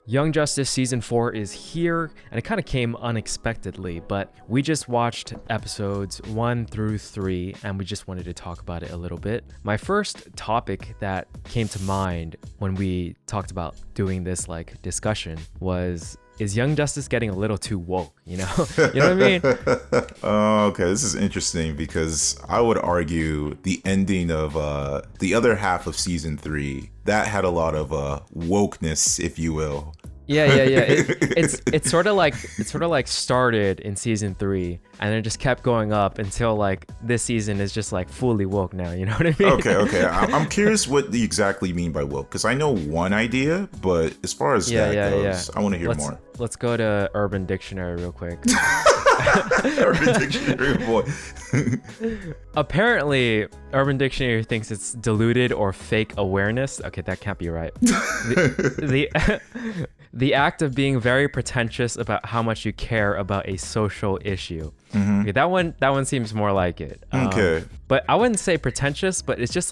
Young Justice Season 4 is here, and it kind of came unexpectedly, but we just watched episodes 1 through 3, and we just wanted to talk about it a little bit. My first topic that came to mind when we talked about doing this discussion was, is Young Justice getting a little too woke, you know? You know what I mean? Okay, this is interesting because I would argue the ending of the other half of season 3, that had a lot of wokeness, if you will. Yeah. It's sort of like started in season 3 and it just kept going up until this season is just fully woke now. You know what I mean? Okay. I'm curious what you exactly mean by woke, because I know one idea, but as far as that goes, I want to hear more. Let's go to Urban Dictionary real quick. Urban Dictionary, boy. Apparently, Urban Dictionary thinks it's diluted or fake awareness. Okay, that can't be right. The act of being very pretentious about how much you care about a social issue. Mm-hmm. Okay, that one seems more like it. Okay. But I wouldn't say pretentious, but it's just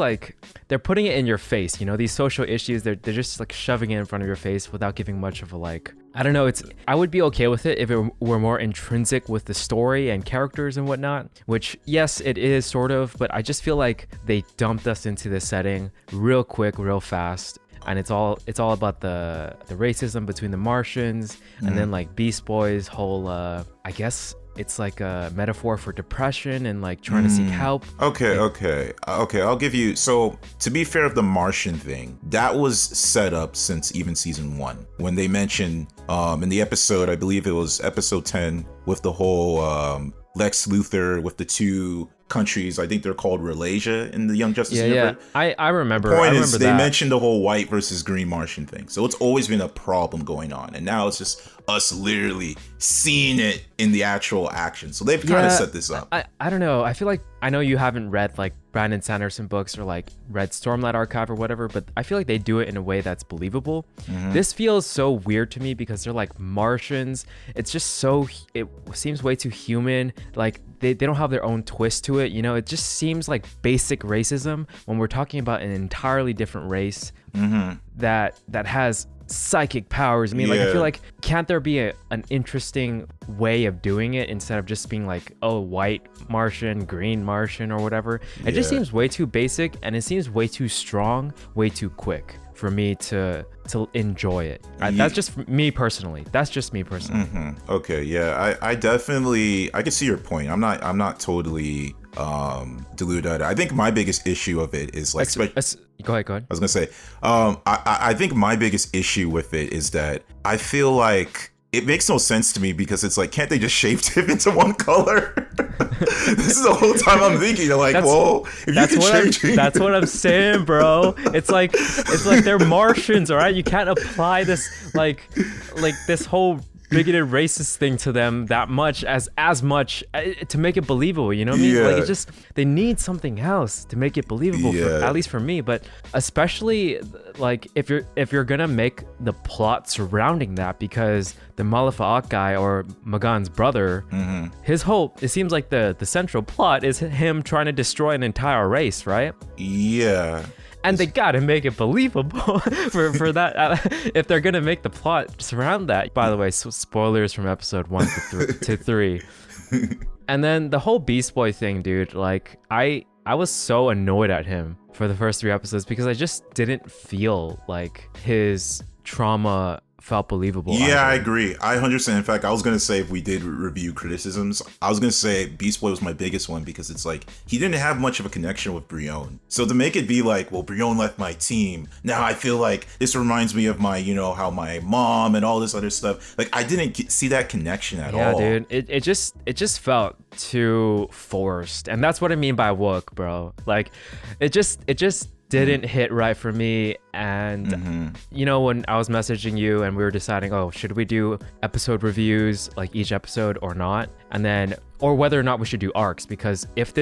they're putting it in your face. You know, these social issues, they're just shoving it in front of your face without giving much of a I don't know. I would be okay with it if it were more intrinsic with the story and characters and whatnot, which yes, it is sort of, but I just feel like they dumped us into this setting real quick, real fast. And it's all about the racism between the Martians and then Beast Boy's whole I guess it's a metaphor for depression and trying to seek help. Okay, I'll give you, so to be fair of the Martian thing, that was set up since even season 1 when they mentioned in the episode, I believe it was episode 10, with the whole Lex Luthor with the two countries, I think they're called Relasia in the Young Justice universe. Yeah, I remember. The point is, that. They mentioned the whole white versus green Martian thing. So it's always been a problem going on. And now it's just us literally seeing it in the actual action. So they've kind of set this up. I don't know. I feel like, I know you haven't read Brandon Sanderson books or read Stormlight Archive or whatever, but I feel like they do it in a way that's believable. Mm-hmm. This feels so weird to me because they're Martians. It's just it seems way too human. They don't have their own twist to it. You know, it just seems like basic racism when we're talking about an entirely different race that has psychic powers. I mean, I feel can't there be an interesting way of doing it instead of just being white Martian, green Martian, or whatever? It just seems way too basic, and it seems way too strong, way too quick for me to enjoy it. That's just me personally. Mm-hmm. Okay, yeah, I definitely, I can see your point. I'm not totally deluded. I think my biggest issue of it is go ahead. I was gonna say, I think my biggest issue with it is that I feel like it makes no sense to me because it's can't they just shape-tip into one color? This is the whole time I'm thinking, whoa, if you can change. That's what I'm saying, bro. It's like they're Martians, all right? You can't apply this this whole bigoted racist thing to them that much as much to make it believable, you know what I mean? It's just, they need something else to make it believable, at least for me. But especially if you're gonna make the plot surrounding that, because the Malifaux guy, or Magan's brother, his whole, it seems like the central plot is him trying to destroy an entire race, right? Yeah. And they gotta make it believable for that. If they're gonna make the plot surround that. By the way, spoilers from episode 1 to 3. And then the whole Beast Boy thing, dude. I was so annoyed at him for the first 3 episodes because I just didn't feel like his trauma felt believable. Yeah, either. I agree. I understand. In fact, I was going to say, if we did review criticisms, I was going to say Beast Boy was my biggest one because it's he didn't have much of a connection with Brion. So to make it be well, Brion left my team. Now I feel this reminds me of my, how my mom and all this other stuff. I didn't see that connection at all. Yeah, dude. It just felt too forced. And that's what I mean by woke, bro. It just didn't hit right for me. And when I was messaging you and we were deciding, should we do episode reviews, each episode or not, and then, or whether or not we should do arcs, because if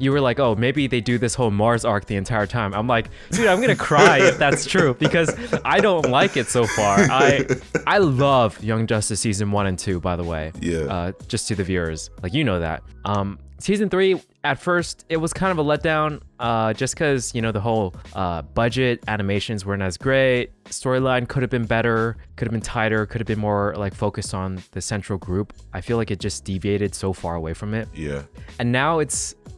you were maybe they do this whole Mars arc the entire time, I'm dude, I'm gonna cry if that's true, because I don't like it so far. I love Young Justice season 1 and 2, by the way. Yeah. Just to the viewers, you know that. Season 3, at first it was kind of a letdown, just because, the whole budget animations weren't as great. Storyline could have been better, could have been tighter, could have been more like focused on the central group. I feel like it just deviated so far away from it. Yeah. And now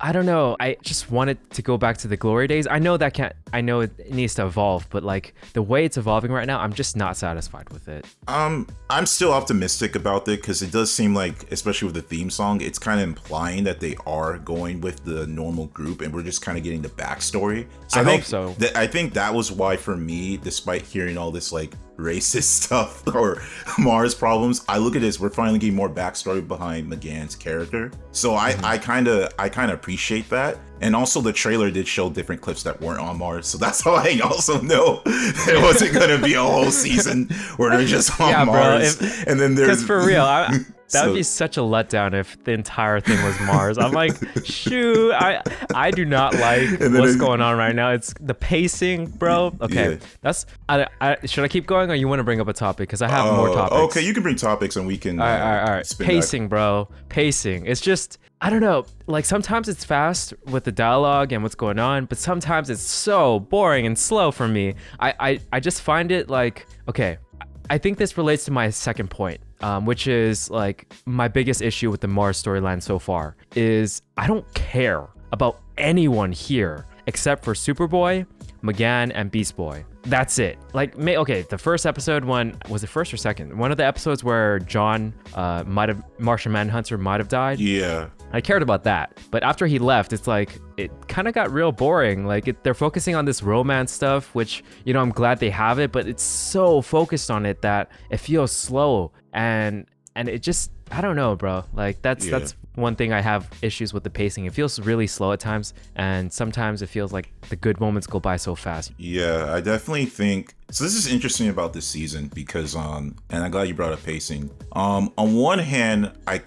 I don't know. I just want it to go back to the glory days. I know it needs to evolve, but like the way it's evolving right now, I'm just not satisfied with it. I'm still optimistic about it because it does seem like, especially with the theme song, it's kind of implying that they are going with the normal group and we're just kind of getting the backstory. So I think hope so. I think that was why for me, despite hearing all this like racist stuff or Mars problems, I look at this, we're finally getting more backstory behind McGann's character. So I kind of appreciate that. And also the trailer did show different clips that weren't on Mars. So that's how I also know it wasn't going to be a whole season where they're just on Mars. And then there's... Because for real, that would be such a letdown if the entire thing was Mars. I'm like, shoot, I do not like what's going on right now. It's the pacing, bro. Okay, yeah. Should I keep going or you want to bring up a topic? Because I have more topics. Okay, you can bring topics and we can... All right. Pacing, bro. Pacing. It's just... I don't know, like sometimes it's fast with the dialogue and what's going on, but sometimes it's so boring and slow for me. I just find it like, okay, I think this relates to my second point, which is like my biggest issue with the Mars storyline so far is I don't care about anyone here except for Superboy, McGann, and Beast Boy. That's it. Like, okay, the first episode, was it first or second? One of the episodes where John, Martian Manhunter might have died. Yeah. I cared about that. But after he left, it's like, it kind of got real boring. Like, they're focusing on this romance stuff, which, I'm glad they have it, but it's so focused on it that it feels slow. And it just, I don't know, bro. Like, that's one thing I have issues with the pacing. It feels really slow at times, and sometimes it feels like the good moments go by so fast. Yeah, I definitely think so. This is interesting about this season because and I'm glad you brought up pacing. On one hand, I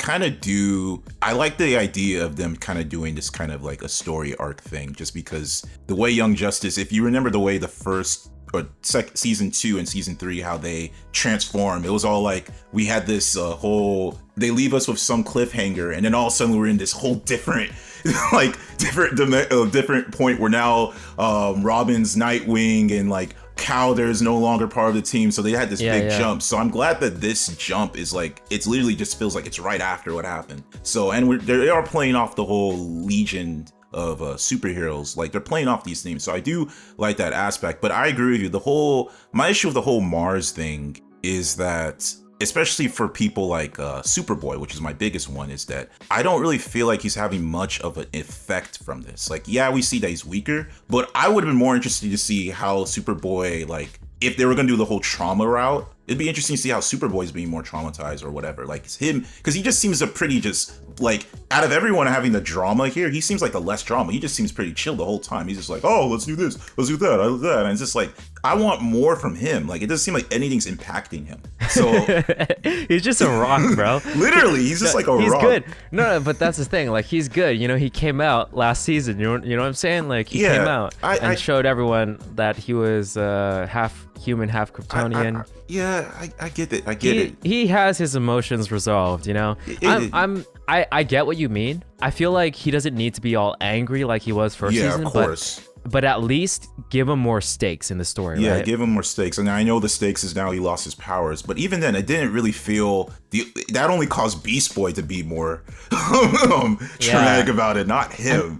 like the idea of them kind of doing this kind of like a story arc thing, just because the way Young Justice, if you remember the way the first or season 2 and season 3, how they transform, it was all like we had this they leave us with some cliffhanger and then all of a sudden we're in this whole different different point where now Robin's Nightwing and like Calder is no longer part of the team, so they had this big jump. So I'm glad that this jump is like, it's literally just feels like it's right after what happened. So and they are playing off the whole Legion of superheroes, like they're playing off these themes, so I do like that aspect. But I agree with you, my issue with the whole Mars thing is that, especially for people like Superboy, which is my biggest one, is that I don't really feel like he's having much of an effect from this. Like, yeah, we see that he's weaker, but I would have been more interested to see how Superboy, like, if they were gonna do the whole trauma route, it'd be interesting to see how Superboy's being more traumatized or whatever. Like, it's him, because he just seems like, out of everyone having the drama here, he seems like the less drama. He just seems pretty chill the whole time. He's just like, oh, let's do this, let's do that, I do that. And it's just like, I want more from him. Like, it doesn't seem like anything's impacting him. So he's just a rock, bro. Literally, he's just like a rock. He's good. No, but that's the thing. Like, he's good. He came out last season. You know what I'm saying? Like, he came out and showed everyone that he was half human, half Kryptonian. I get it. I get it. He has his emotions resolved. I get what you mean. I feel like he doesn't need to be all angry like he was first season. Yeah, of course. But at least give him more stakes in the story, yeah, right? Give him more stakes. And I know the stakes is now he lost his powers, but even then, it didn't really feel... that only caused Beast Boy to be more traumatic about it, not him.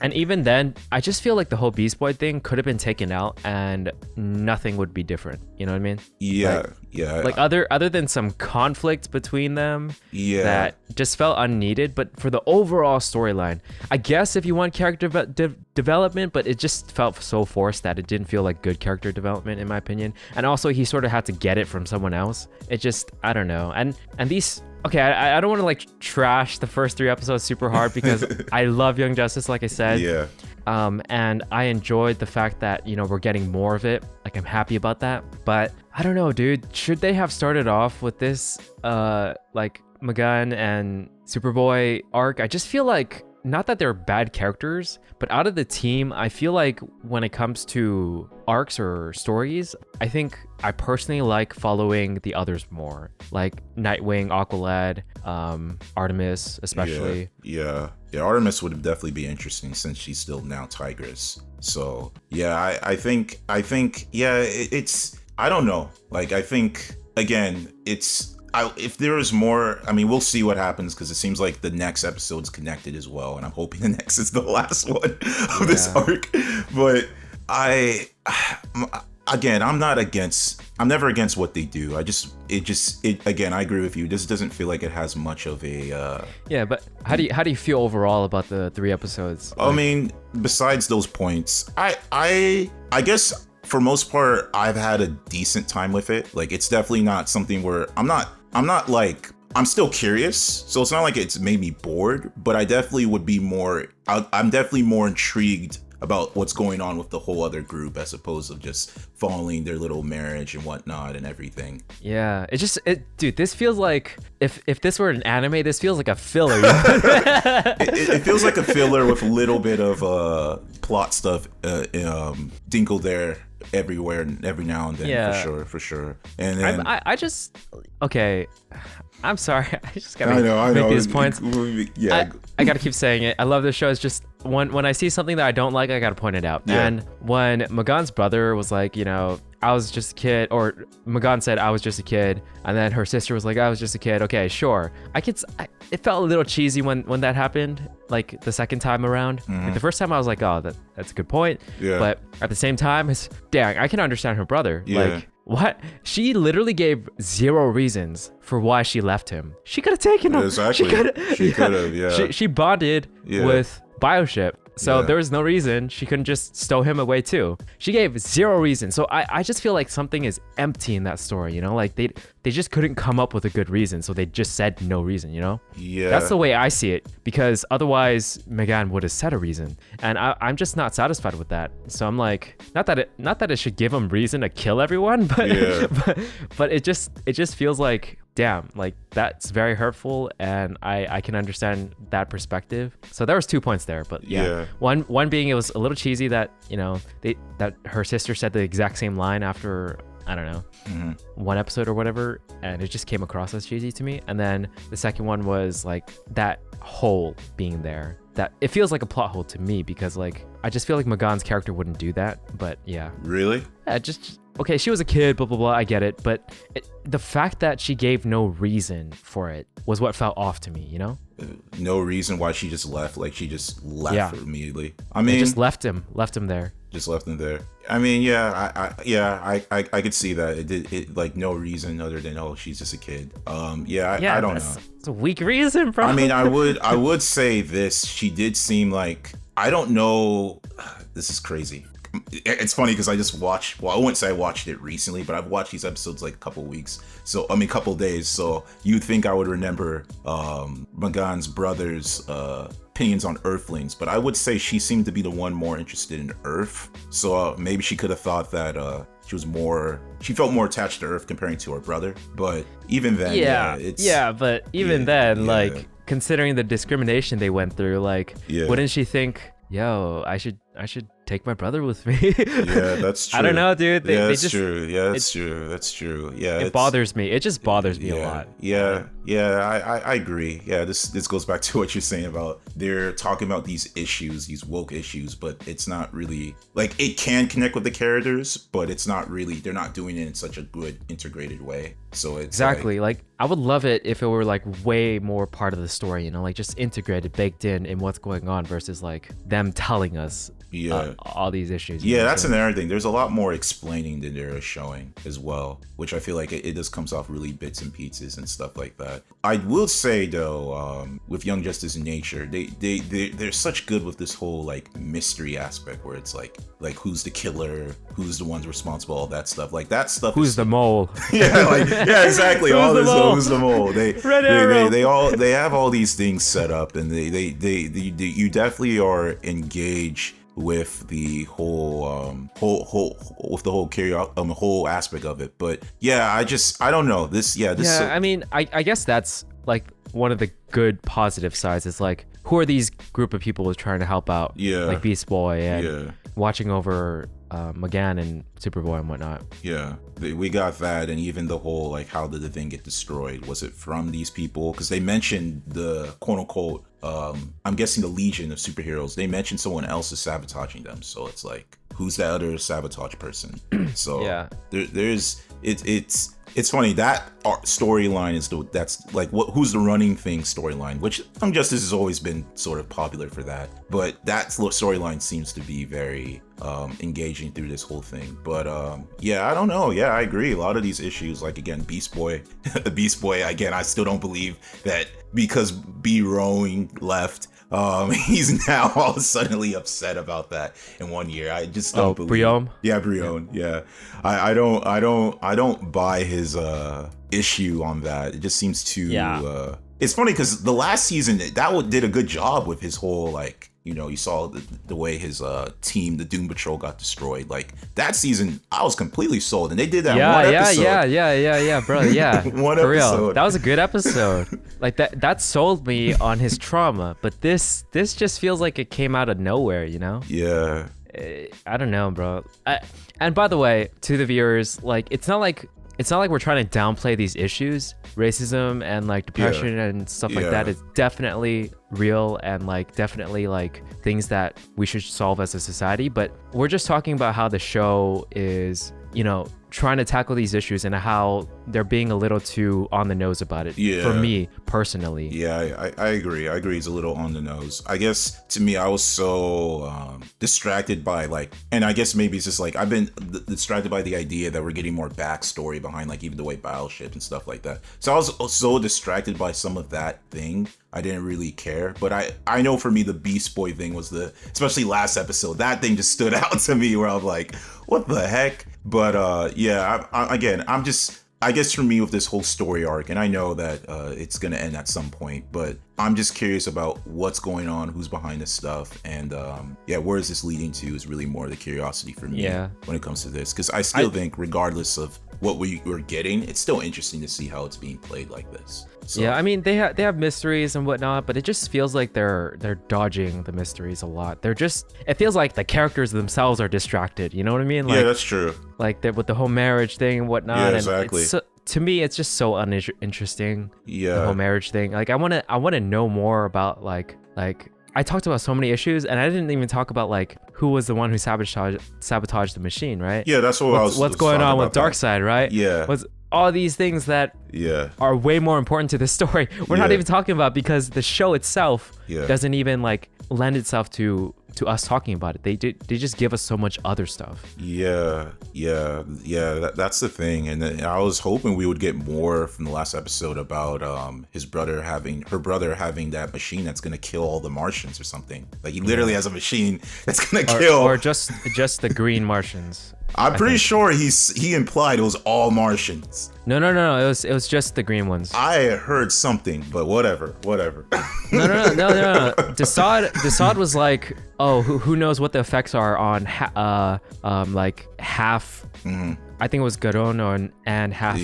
And even then, I just feel like the whole Beast Boy thing could have been taken out and nothing would be different. You know what I mean? Yeah, Like other than some conflict between them, that just felt unneeded. But for the overall storyline, I guess if you want character development, but it just felt so forced that it didn't feel like good character development in my opinion. And also, he sort of had to get it from someone else. It just, I don't know. And these... Okay, I don't want to like trash the first 3 episodes super hard because I love Young Justice, like I said. Yeah. And I enjoyed the fact that, we're getting more of it. Like, I'm happy about that. But I don't know, dude. Should they have started off with this, like, McGann and Superboy arc? I just feel like not that they're bad characters, but out of the team, I feel like when it comes to arcs or stories, I think I personally like following the others more, like Nightwing, Aqualad, Artemis especially. Yeah, Artemis would definitely be interesting since she's still now Tigress. So yeah, I think yeah, it's I don't know. Like I think again, if there is more, I mean, we'll see what happens because it seems like the next episode's connected as well, and I'm hoping the next is the last one of this arc. But again, I'm never against what they do. Again, I agree with you. This doesn't feel like it has much of a. Yeah, but how do you feel overall about the 3 episodes? I mean, besides those points, I guess for most part, I've had a decent time with it. Like, it's definitely not something where I'm still curious, so it's not like it's made me bored, but I definitely would be I'm definitely more intrigued about what's going on with the whole other group as opposed to just following their little marriage and whatnot and everything. Yeah, dude, this feels like if this were an anime, this feels like a filler. it feels like a filler with a little bit of plot stuff dinkled there everywhere and every now and then. Yeah. For sure. And then okay. I'm sorry. I just gotta make these points. Yeah. I gotta keep saying it. I love this show. It's just when I see something that I don't like, I gotta point it out. Yeah. And when Magan's brother was like, I was just a kid, or Magan said I was just a kid, and then her sister was like, I was just a kid. Okay, sure. It felt a little cheesy when that happened, like the second time around. Mm-hmm. Like the first time I was like, oh, that's a good point. Yeah. But at the same time, dang, I can understand her brother. Yeah. Like, what? She literally gave 0 reasons for why she left him. She could have taken him. Exactly. She could have, yeah. She bonded with Bioship. So there was no reason she couldn't just stow him away too. She gave 0 reason. So I just feel like something is empty in that story, Like they just couldn't come up with a good reason. So they just said no reason, Yeah. That's the way I see it, because otherwise Magan would have said a reason. And I'm just not satisfied with that. So I'm like, not that it should give him reason to kill everyone, but but it just feels like, damn, like that's very hurtful, and I can understand that perspective. So there was 2 points there, but yeah. One being it was a little cheesy that that her sister said the exact same line after, I don't know, one episode or whatever, and it just came across as cheesy to me. And then the second one was like that hole being there, that it feels like a plot hole to me, because like I just feel like Magan's character wouldn't do that. But yeah, really, yeah, just okay, she was a kid, blah blah blah, I get it, but the fact that she gave no reason for it was what felt off to me, No reason why she just left. Like she just left immediately. I mean, just left him there. Just left him there. I mean, I could see that. It like no reason other than, oh, she's just a kid. I don't know. It's a weak reason, bro. I mean, I would say this. She did seem like, I don't know. This is crazy. It's funny because I just watched, I wouldn't say I watched it recently, but I've watched these episodes like a couple weeks. So, I mean, couple days. So you'd think I would remember Magan's brother's opinions on Earthlings, but I would say she seemed to be the one more interested in Earth. So maybe she could have thought that she felt more attached to Earth comparing to her brother. But even then, but even then, like, considering the discrimination they went through, like, wouldn't she think, yo, I should take my brother with me? Yeah, that's true. I don't know, dude. That's true. Yeah, that's true. Yeah, it bothers me. It just bothers me a lot. Yeah, I agree. Yeah, this goes back to what you're saying about they're talking about these issues, these woke issues, but it's not really like, it can connect with the characters, but it's not really, they're not doing it in such a good integrated way. So it's exactly like I would love it if it were like way more part of the story, like just integrated, baked in what's going on, versus like them telling us all these issues. That's another thing. There's a lot more explaining than there is showing as well, which I feel like it just comes off really bits and pieces and stuff like that. I will say though, with Young Justice in Nature, they're such good with this whole like mystery aspect, where it's like who's the killer, who's the ones responsible, all that stuff. Like that stuff. Who's the mole? Exactly. All this. Who's the mole? They have all these things set up, and you definitely are engaged with the whole whole aspect of it. But I don't know this. I mean, I guess that's like one of the good positive sides is like who are these group of people trying to help out? Yeah. Like Beast Boy and Yeah. watching over McGann and Superboy and whatnot. Yeah, we got that, and even the whole like, how did the thing get destroyed? Was it from these people? Because they mentioned the quote unquote, I'm guessing the Legion of superheroes. They mentioned someone else is sabotaging them, so it's like, who's that other sabotage person? So Yeah. It's funny that storyline is that's like who's the running thing storyline, which Young Justice has always been sort of popular for that, but that storyline seems to be very engaging through this whole thing. But yeah, I don't know. Yeah, I agree. A lot of these issues, like again, Beast Boy, the Beast Boy. Again, I still don't believe that because B. Rowing left. He's now all suddenly upset about that in 1 year. I just don't believe. Briome? Yeah, Briome. Yeah, I don't buy his issue on that. It just seems too. Yeah. It's funny because the last season that did a good job with his whole like. You know, you saw the way his team, the Doom Patrol, got destroyed. Like that season, I was completely sold, and they did that one episode. Yeah, bro. Yeah, One for episode. real. That was a good episode. Like that sold me on his trauma. But this just feels like it came out of nowhere. You know? Yeah. I don't know, bro. And by the way, to the viewers, like it's not like we're trying to downplay these issues. Racism and like depression and stuff like that is definitely real and like definitely like things that we should solve as a society. But we're just talking about how the show is, you know, trying to tackle these issues and how they're being a little too on the nose about it. Yeah. For me personally. Yeah, I agree. I agree. It's a little on the nose. I guess to me, I was so distracted by like, and I guess maybe it's just like I've been distracted by the idea that we're getting more backstory behind like even the way Battleship and stuff like that. So I was so distracted by some of that thing. I didn't really care, but I know for me the Beast Boy thing was especially last episode, that thing just stood out to me where I'm like, what the heck? But yeah, I guess for me with this whole story arc, and I know that it's gonna end at some point, but I'm just curious about what's going on, who's behind this stuff, and yeah, where is this leading to is really more the curiosity for me when it comes to this, because I still think regardless of what we were getting, it's still interesting to see how it's being played like this. So. Yeah, I mean they have mysteries and whatnot, but it just feels like they're dodging the mysteries a lot. It feels like the characters themselves are distracted. You know what I mean? Like, yeah, that's true. Like with the whole marriage thing and whatnot. Yeah, and exactly. To me, it's just so uninteresting. Yeah, the whole marriage thing. Like I want to know more about like I talked about so many issues, and I didn't even talk about like who was the one who sabotaged the machine, right? Yeah, that's what what's going on with Darkseid, right? Yeah. What's all these things that are way more important to the story we're not even talking about, because the show itself doesn't even like lend itself to us talking about it. They just give us so much other stuff. That's the thing. And then I was hoping we would get more from the last episode about her brother having that machine that's gonna kill all the Martians or something. Like he literally has a machine that's gonna kill, or just the green Martians. I'm pretty sure he implied it was all Martians. No. It was just the green ones. I heard something, but whatever. No. Desaad was like, oh, who knows what the effects are on like half. Mm-hmm. I think it was Garon and half.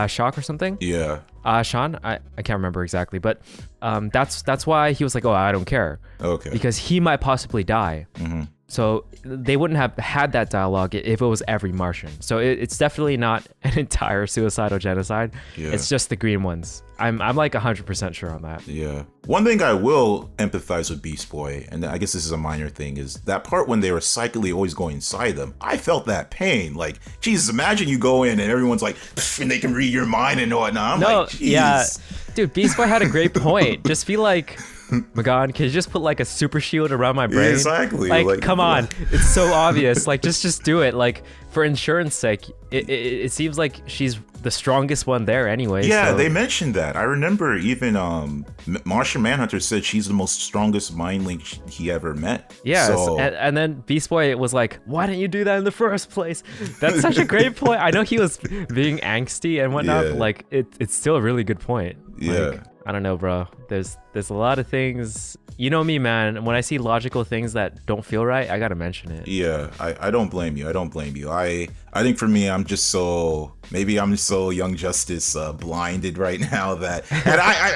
Shock or something. Yeah. Sean, I can't remember exactly, but that's why he was like, oh, I don't care. Okay. Because he might possibly die. Mm-hmm. So they wouldn't have had that dialogue if it was every Martian. So it's definitely not an entire suicidal genocide. Yeah. It's just the green ones. I'm like 100% sure on that. Yeah. One thing I will empathize with Beast Boy, and I guess this is a minor thing, is that part when they were psychically always going inside them. I felt that pain. Like, Jesus, imagine you go in and everyone's like, and they can read your mind and whatnot. I'm like, jeez. Yeah. Dude, Beast Boy had a great point. Just be like, Magan, can you just put like a super shield around my brain? Exactly. Like come on. It's so obvious. Like just do it. Like for insurance sake, it seems like she's the strongest one there anyway. Yeah, so. They mentioned that. I remember even Martian Manhunter said she's the most strongest mind link he ever met. Yeah, so. and then Beast Boy was like, why didn't you do that in the first place? That's such a great point. I know he was being angsty and whatnot, but like it's still a really good point. Yeah. Like, I don't know, bro. There's a lot of things. You know me, man. When I see logical things that don't feel right, I gotta mention it. Yeah, I don't blame you. I I think for me, maybe I'm so Young Justice blinded right now that,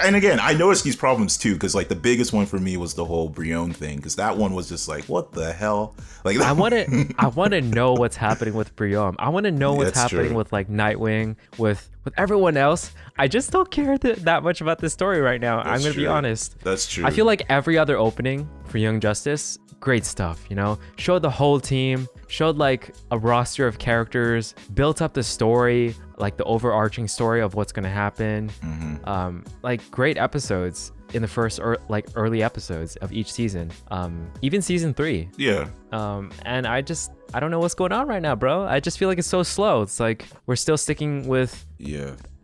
and again, I noticed these problems too, because like the biggest one for me was the whole Brion thing, because that one was just like, what the hell? Like I want to know what's happening with Brion. I want to know what's happening true. with like Nightwing, with everyone else. I just don't care that much about this story right now. I'm gonna be honest. That's true. I feel like every other opening for Young Justice, great stuff, you know? Showed the whole team, showed like a roster of characters, built up the story, like the overarching story of what's gonna happen. Like great episodes in the first early episodes of each season. Even season 3. Yeah. And I don't know what's going on right now, bro. I just feel like it's so slow. It's like we're still sticking with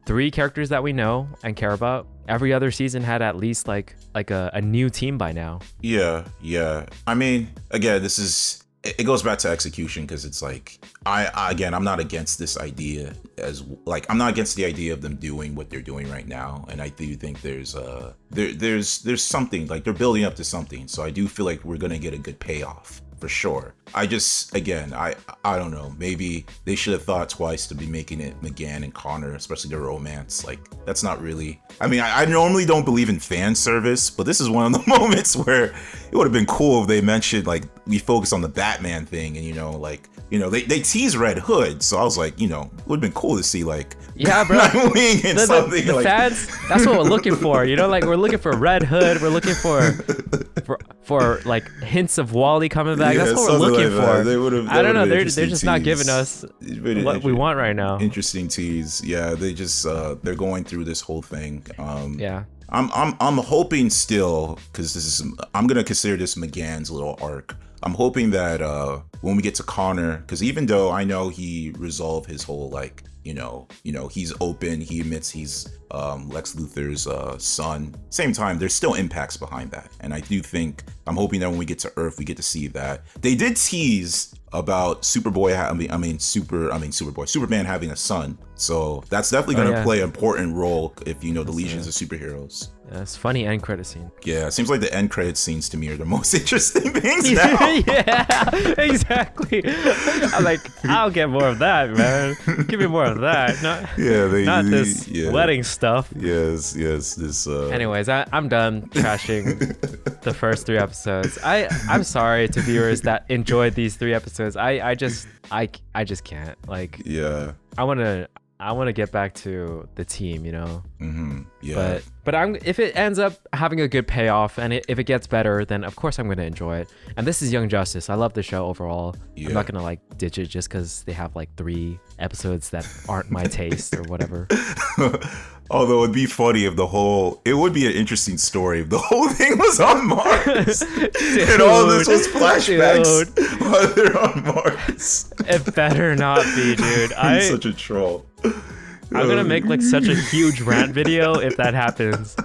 3 characters that we know and care about. Every other season had at least like a new team by now. Yeah. I mean, again, it goes back to execution, because it's like I'm not against this idea, I'm not against the idea of them doing what they're doing right now, and I do think there's something, like they're building up to something, so I do feel like we're gonna get a good payoff for sure. I don't know, maybe they should have thought twice to be making it M'gann and Connor, especially their romance. Like, that's not really, I mean, I normally don't believe in fan service, but this is one of the moments where it would have been cool if they mentioned, like, we focus on the Batman thing, and they tease Red Hood, so I was like, it would have been cool to see, like, yeah, bro, Nightwing and something. The like, fans, that's what we're looking for, like we're looking for Red Hood, we're looking for like hints of Wally coming back. That's what we're looking for. I don't know, they're just not giving us what we want right now. Interesting tease. Yeah, they just they're going through this whole thing. Yeah. I'm hoping still, because I'm gonna consider this M'gann's little arc. I'm hoping that when we get to Connor, because even though I know he resolved his whole like, he's open, he admits he's Lex Luthor's son. Same time, there's still impacts behind that, and I'm hoping that when we get to Earth, we get to see that. They did tease about Superman having a son, so that's definitely gonna play an important role if the legions of superheroes. Yeah, it's funny end credit scene. Yeah, it seems like the end credit scenes to me are the most interesting things now. Yeah, exactly. I'm like, I'll get more of that, man. Give me more of that. Not this wedding stuff. Yes. This. Anyways, I'm done trashing the first 3 episodes. I'm sorry to viewers that enjoyed these 3 episodes. I just can't. Like, yeah. I want to get back to the team, Mm-hmm. Yeah. But if it ends up having a good payoff, and if it gets better, then of course I'm going to enjoy it. And this is Young Justice. I love the show overall. Yeah. I'm not going to like ditch it just because they have like 3 episodes that aren't my taste or whatever. Although it'd be funny if it would be an interesting story if the whole thing was on Mars. Dude, and all this was flashbacks while they're on Mars. It better not be, dude. I'm such a troll. I'm gonna make like such a huge rant video if that happens.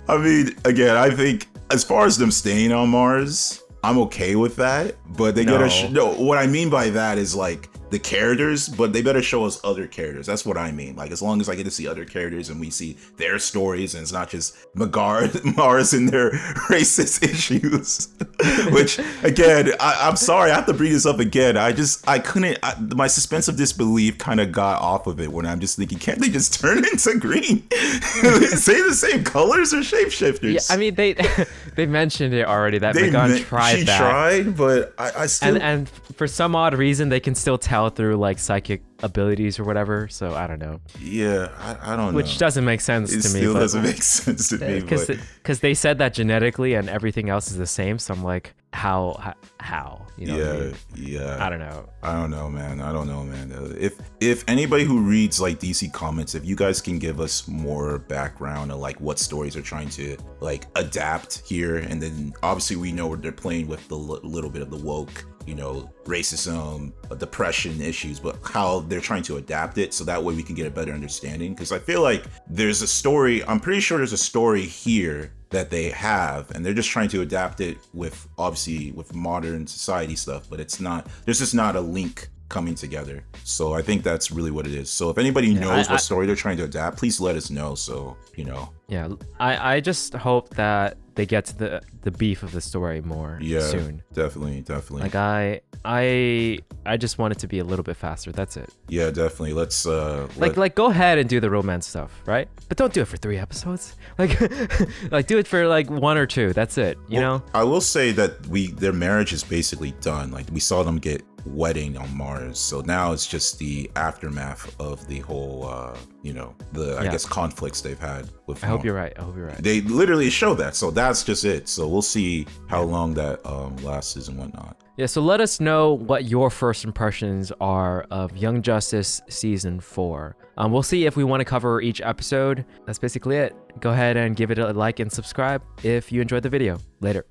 I mean, again, I think as far as them staying on Mars, I'm okay with that. But they gotta what I mean by that is like the characters, but they better show us other characters. That's what I mean. Like, as long as I get to see other characters and we see their stories, and it's not just Mars and their racist issues. Which, again, I'm sorry, I have to bring this up again. My suspense of disbelief kind of got off of it when I'm just thinking, can't they just turn into green? Say the same colors or shapeshifters? Yeah, I mean, they mentioned it already that M'gann tried she that. She tried, but I still... And for some odd reason, they can still tell through like psychic abilities or whatever, so I don't know. Yeah, I don't know. Which doesn't make sense to me. It still doesn't make sense to me. Because they said that genetically and everything else is the same, so I'm like, how? Yeah. I don't know. I don't know, man. If anybody who reads like DC Comics, if you guys can give us more background on like what stories are trying to like adapt here, and then obviously we know where they're playing with the little bit of the woke, racism, depression issues, but how they're trying to adapt it so that way we can get a better understanding. Because I feel like there's a story, I'm pretty sure there's a story here that they have, and they're just trying to adapt it with modern society stuff, but there's just not a link coming together. So I think that's really what it is. So if anybody knows what story they're trying to adapt, please let us know. So, Yeah, I just hope that they get to the beef of the story more soon. Definitely. Like I just want it to be a little bit faster. That's it. Yeah, definitely. Let's like go ahead and do the romance stuff, right? But don't do it for 3 episodes. Like like do it for like 1 or 2. That's it. You know? I will say that their marriage is basically done. Like we saw them get wedding on Mars, so now it's just the aftermath of the whole I guess conflicts they've had with I hope you're right. They literally show that, so that's just it. So we'll see how long that lasts and whatnot. Yeah, so let us know what your first impressions are of Young Justice Season 4. We'll see if we want to cover each episode. That's basically it. Go ahead and give it a like and subscribe if you enjoyed the video. Later.